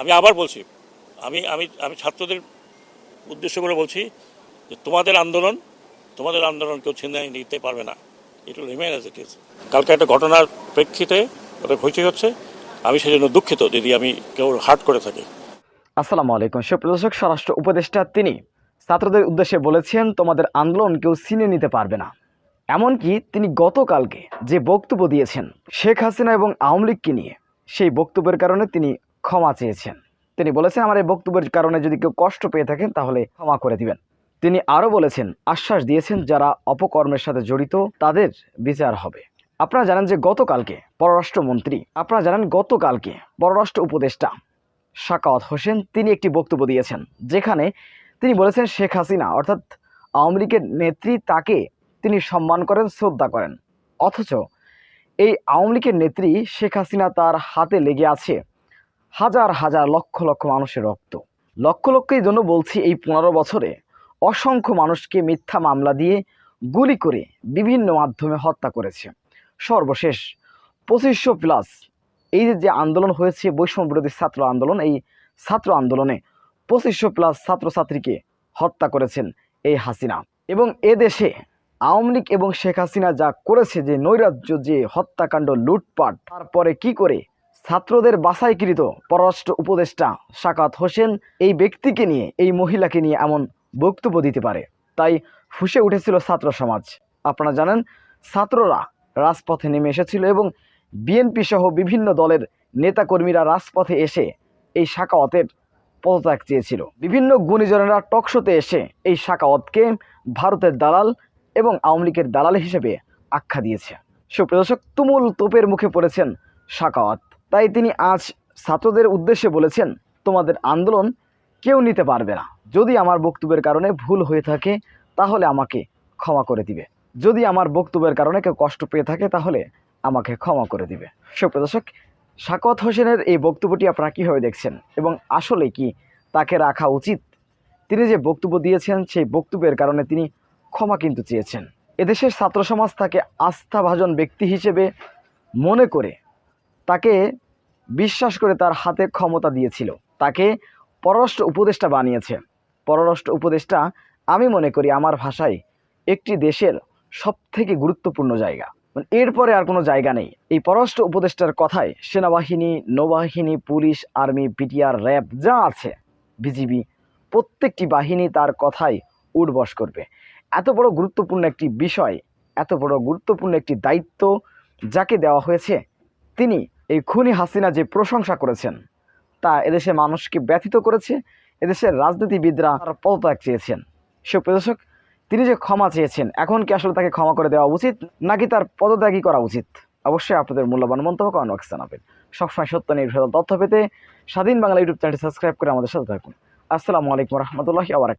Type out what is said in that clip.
আমি আবার বলছি, আমি আমি আমি ছাত্রদের উদ্দেশ্য করে বলছি যে তোমাদের আন্দোলন কেউ ছিনিয়ে নিতে পারবে না। It will remain as it is. কালকে একটা ঘটনার প্রেক্ষিতে ওটা হইচই হচ্ছে, আমি সেজন্য দুঃখিত যদি আমি কেউ হার্ট করে থাকি। আসসালামু আলাইকুম। সুপ্রিয় দর্শক, স্বরাষ্ট্র উপদেষ্টা তিনি ছাত্রদের উদ্দেশ্যে বলেছেন তোমাদের আন্দোলন কেউ ছিনিয়ে নিতে পারবে না। এমনকি তিনি গতকালকে যে বক্তব্য দিয়েছেন শেখ হাসিনা এবং আওয়ামী লীগকে নিয়ে, সেই বক্তব্যের কারণে তিনি ক্ষমা চেয়েছেন। তিনি বলেছেন আমার এই বক্তব্যের কারণে যদি কেউ কষ্ট পেয়ে থাকেন তাহলে ক্ষমা করে দিবেন। তিনি আরও বলেছেন, আশ্বাস দিয়েছেন যারা অপকর্মের সাথে জড়িত তাদের বিচার হবে। আপনারা জানেন যে গতকালকে পররাষ্ট্র উপদেষ্টা সাখাওয়াত হোসেন তিনি একটি বক্তব্য দিয়েছেন, যেখানে তিনি বলেছেন শেখ হাসিনা অর্থাৎ আওয়ামী লীগের নেত্রী তাকে তিনি সম্মান করেন, শ্রদ্ধা করেন। অথচ এই আওয়ামী লীগের নেত্রী শেখ হাসিনা তার হাতে লেগে আছে হাজার হাজার লক্ষ লক্ষ মানুষের রক্ত। লক্ষ লক্ষ এই জন্য বলছি, এই 15 বছরে অসংখ্য মানুষকে মিথ্যা মামলা দিয়ে গুলি করে বিভিন্ন মাধ্যমে হত্যা করেছে। সর্বশেষ 2500+ এই যে আন্দোলন হয়েছে বৈষম্য বিরোধী ছাত্র আন্দোলন, এই ছাত্র আন্দোলনে 2500+ ছাত্রছাত্রীকে হত্যা করেছেন এই হাসিনা। এবং এদেশে আওয়ামী লীগ এবং শেখ হাসিনা যা করেছে, যে নৈরাজ্য, যে হত্যাকাণ্ড, লুটপাট, তারপরে কি করে ছাত্রদের বাছাইকৃত পররাষ্ট্র উপদেষ্টা সাখাওয়াত হোসেন এই ব্যক্তিকে নিয়ে, এই মহিলাকে নিয়ে এমন বক্তব্য দিতে পারে, তাই ফুঁসে উঠেছিল ছাত্র সমাজ। আপনারা জানেন ছাত্ররা রাজপথে নেমে এসেছিল এবং বিএনপি সহ বিভিন্ন দলের নেতাকর্মীরা রাজপথে এসে এই সাখাওয়াতের পদত্যাগ চেয়েছিল। বিভিন্ন গুণীজনেরা টকশোতে এসে এই সাখাওয়াতকে ভারতের দালাল এবং আওয়ামী লীগের দালাল হিসেবে আখ্যা দিয়েছে। সুপ্রিয় দর্শক, তুমুল তোপের মুখে পড়েছেন সাখাওয়াত। তাই তিনি আজ ছাত্রদের উদ্দেশ্যে বলেছেন তোমাদের আন্দোলন কেউ নিতে পারবে না। যদি আমার বক্তব্যের কারণে ভুল হয়ে থাকে তাহলে আমাকে ক্ষমা করে দিবে। যদি আমার বক্তব্যের কারণে কেউ কষ্ট পেয়ে থাকে তাহলে আমাকে ক্ষমা করে দিবে। সুপ্রিয় দর্শক, সাখাওয়াত হোসেনের এই বক্তব্যটি আপনারা কীভাবে দেখছেন এবং আসলে কি তাকে রাখা উচিত? তিনি যে বক্তব্য দিয়েছেন সেই বক্তব্যের কারণে তিনি ক্ষমা কিন্তু চেয়েছেন। এদেশের ছাত্র সমাজ তাকে আস্থাভাজন ব্যক্তি হিসেবে মনে করে, তাকে বিশ্বাস করে তার হাতে ক্ষমতা দিয়েছিল, তাকে পররাষ্ট্র উপদেষ্টা বানিয়েছে। পররাষ্ট্র উপদেষ্টা আমি মনে করি আমার ভাষায় একটি দেশের সবথেকে গুরুত্বপূর্ণ জায়গা, এরপরে আর কোনো জায়গা নেই। এই পররাষ্ট্র উপদেষ্টার কথায় সেনাবাহিনী, নৌবাহিনী, পুলিশ, আর্মি, বিটিআর, র্যাব যা আছে, বিজিবি, প্রত্যেকটি বাহিনী তার কথায় উঠবস করবে। এত বড় গুরুত্বপূর্ণ একটি বিষয়, এত বড় গুরুত্বপূর্ণ একটি দায়িত্ব যাকে দেওয়া হয়েছে, তিনি এই খুনি হাসিনা যে প্রশংসা করেছেন তা এদেশের মানুষকে ব্যথিত করেছে। এদেশের রাজনীতিবিদরা তার পদত্যাগ চেয়েছেন। সুপ্রিয় দর্শক, তিনি যে ক্ষমা চেয়েছেন, এখন কি আসলে তাকে ক্ষমা করে দেওয়া উচিত নাকি তার পদত্যাগই করা উচিত? অবশ্যই আপনাদের মূল্যবান মন্তব্য কমেন্ট বক্সে জানাবেন। সবসময় সত্য নির্ভর তথ্য পেতে স্বাধীন বাংলা ইউটিউব চ্যানেলটি সাবস্ক্রাইব করে আমাদের সাথে থাকুন। আসসালামু আলাইকুম রহমতুল্লাহি ওয়া বারাকাতুহু।